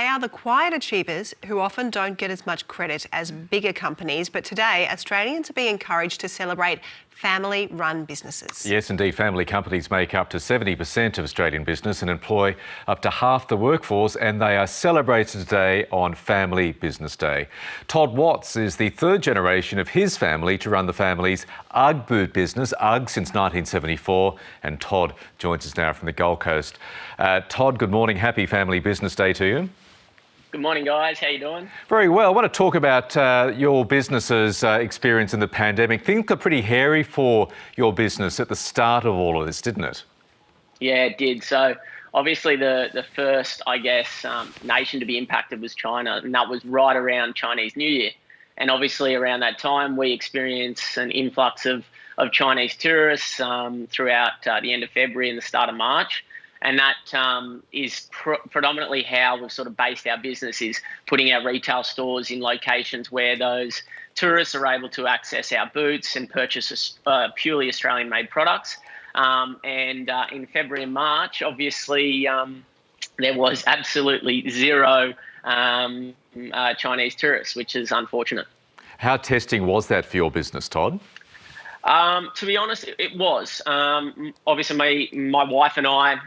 are the quiet achievers who often don't get as much credit as bigger companies. But today, Australians are being encouraged to celebrate family-run businesses. Yes, indeed. Family companies make up to 70% of Australian business and employ up to half the workforce, and they are celebrated today on Family Business Day. Todd Watts is the third generation of his family to run the family's UGG boot business, UGG since 1974, and Todd joins us now from the Gold Coast. Todd, good morning. Happy Family Business Day to you. Good morning, guys. How you doing? Very well. I want to talk about your business's experience in the pandemic. Things got pretty hairy for your business at the start of all of this, didn't it? Yeah, it did. So obviously the first, nation to be impacted was China, and that was right around Chinese New Year. And obviously around that time, we experienced an influx of Chinese tourists throughout the end of February and the start of March. And that is predominantly how we've sort of based our business, is putting our retail stores in locations where those tourists are able to access our boots and purchase purely Australian-made products. In February and March, obviously, there was absolutely zero Chinese tourists, which is unfortunate. How testing was that for your business, Todd? To be honest, it was. Obviously, my wife and I,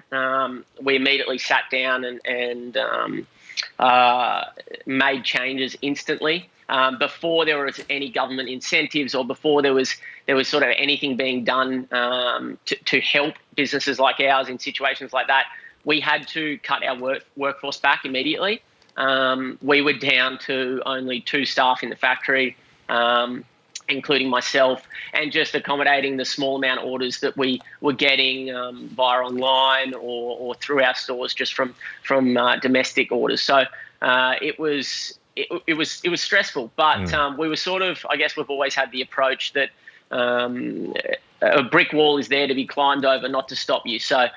we immediately sat down and made changes instantly. Before there was any government incentives, or before there was sort of anything being done to help businesses like ours in situations like that, we had to cut our workforce back immediately. We were down to only 2 staff in the factory, including myself, and just accommodating the small amount of orders that we were getting via online or through our stores, just from domestic orders. So it was stressful, but we were sort of, I guess we've always had the approach that a brick wall is there to be climbed over, not to stop you. So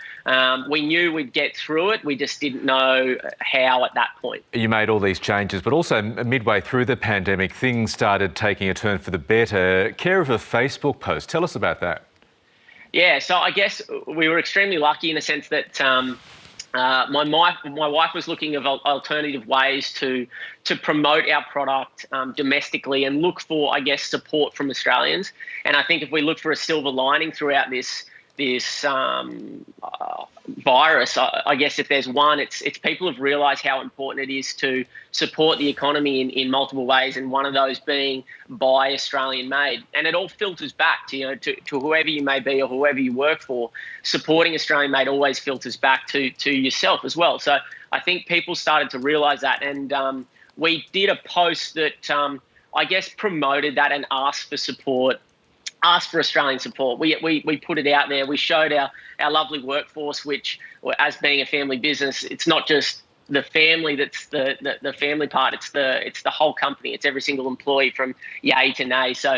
we knew we'd get through it. We just didn't know how at that point. You made all these changes, but also midway through the pandemic, things started taking a turn for the better. Care of a Facebook post. Tell us about that. Yeah, so I guess we were extremely lucky in the sense that my wife was looking at alternative ways to promote our product domestically and look for, I guess, support from Australians. And I think if we look for a silver lining throughout this virus, I guess if there's one, it's people have realised how important it is to support the economy in multiple ways, and one of those being buy Australian made. And it all filters back to whoever you may be or whoever you work for. Supporting Australian made always filters back to yourself as well. So I think people started to realise that, and we did a post that I guess promoted that and asked for support. Asked for Australian support. We put it out there. We showed our lovely workforce, which, as being a family business, it's not just the family that's the family part. It's the whole company. It's every single employee from yay to nay. So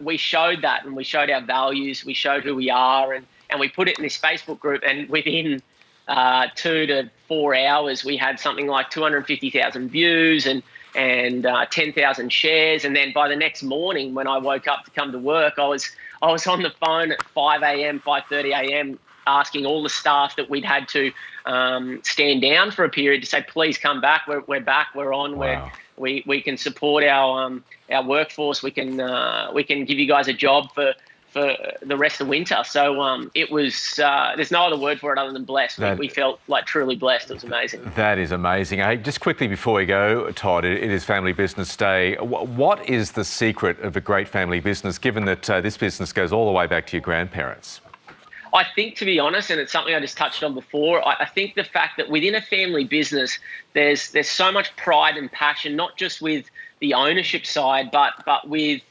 we showed that, and we showed our values. We showed who we are, and we put it in this Facebook group. And within 2 to 4 hours, we had something like 250,000 views and 10,000 shares. And then by the next morning, when I woke up to come to work, I was on the phone at 5 a.m., 5:30 a.m., asking all the staff that we'd had to stand down for a period to say, please come back. We're back. We're on. Wow. We can support our workforce. We can give you guys a job for the rest of winter. So it was, there's no other word for it other than blessed. We felt like truly blessed. It was amazing. That is amazing. Hey, just quickly before we go, Todd, it is Family Business Day. What is the secret of a great family business, given that this business goes all the way back to your grandparents? I think, to be honest, and it's something I just touched on before, I think the fact that within a family business, there's so much pride and passion, not just with the ownership side, but with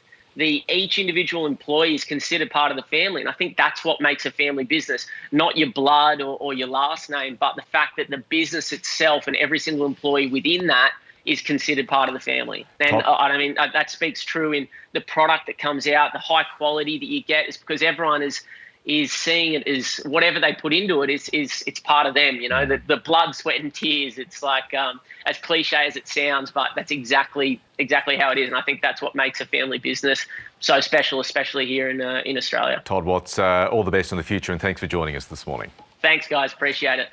each individual employee is considered part of the family. And I think that's what makes a family business, not your blood or your last name, but the fact that the business itself and every single employee within that is considered part of the family. And I mean, that speaks true in the product that comes out, the high quality that you get, is because everyone is seeing it as whatever they put into it is it's part of them, the blood, sweat and tears. It's like as cliche as it sounds, but that's exactly how it is. And I think that's what makes a family business so special, especially here in Australia. Todd Watts, all the best in the future, and thanks for joining us this morning. Thanks, guys. Appreciate it.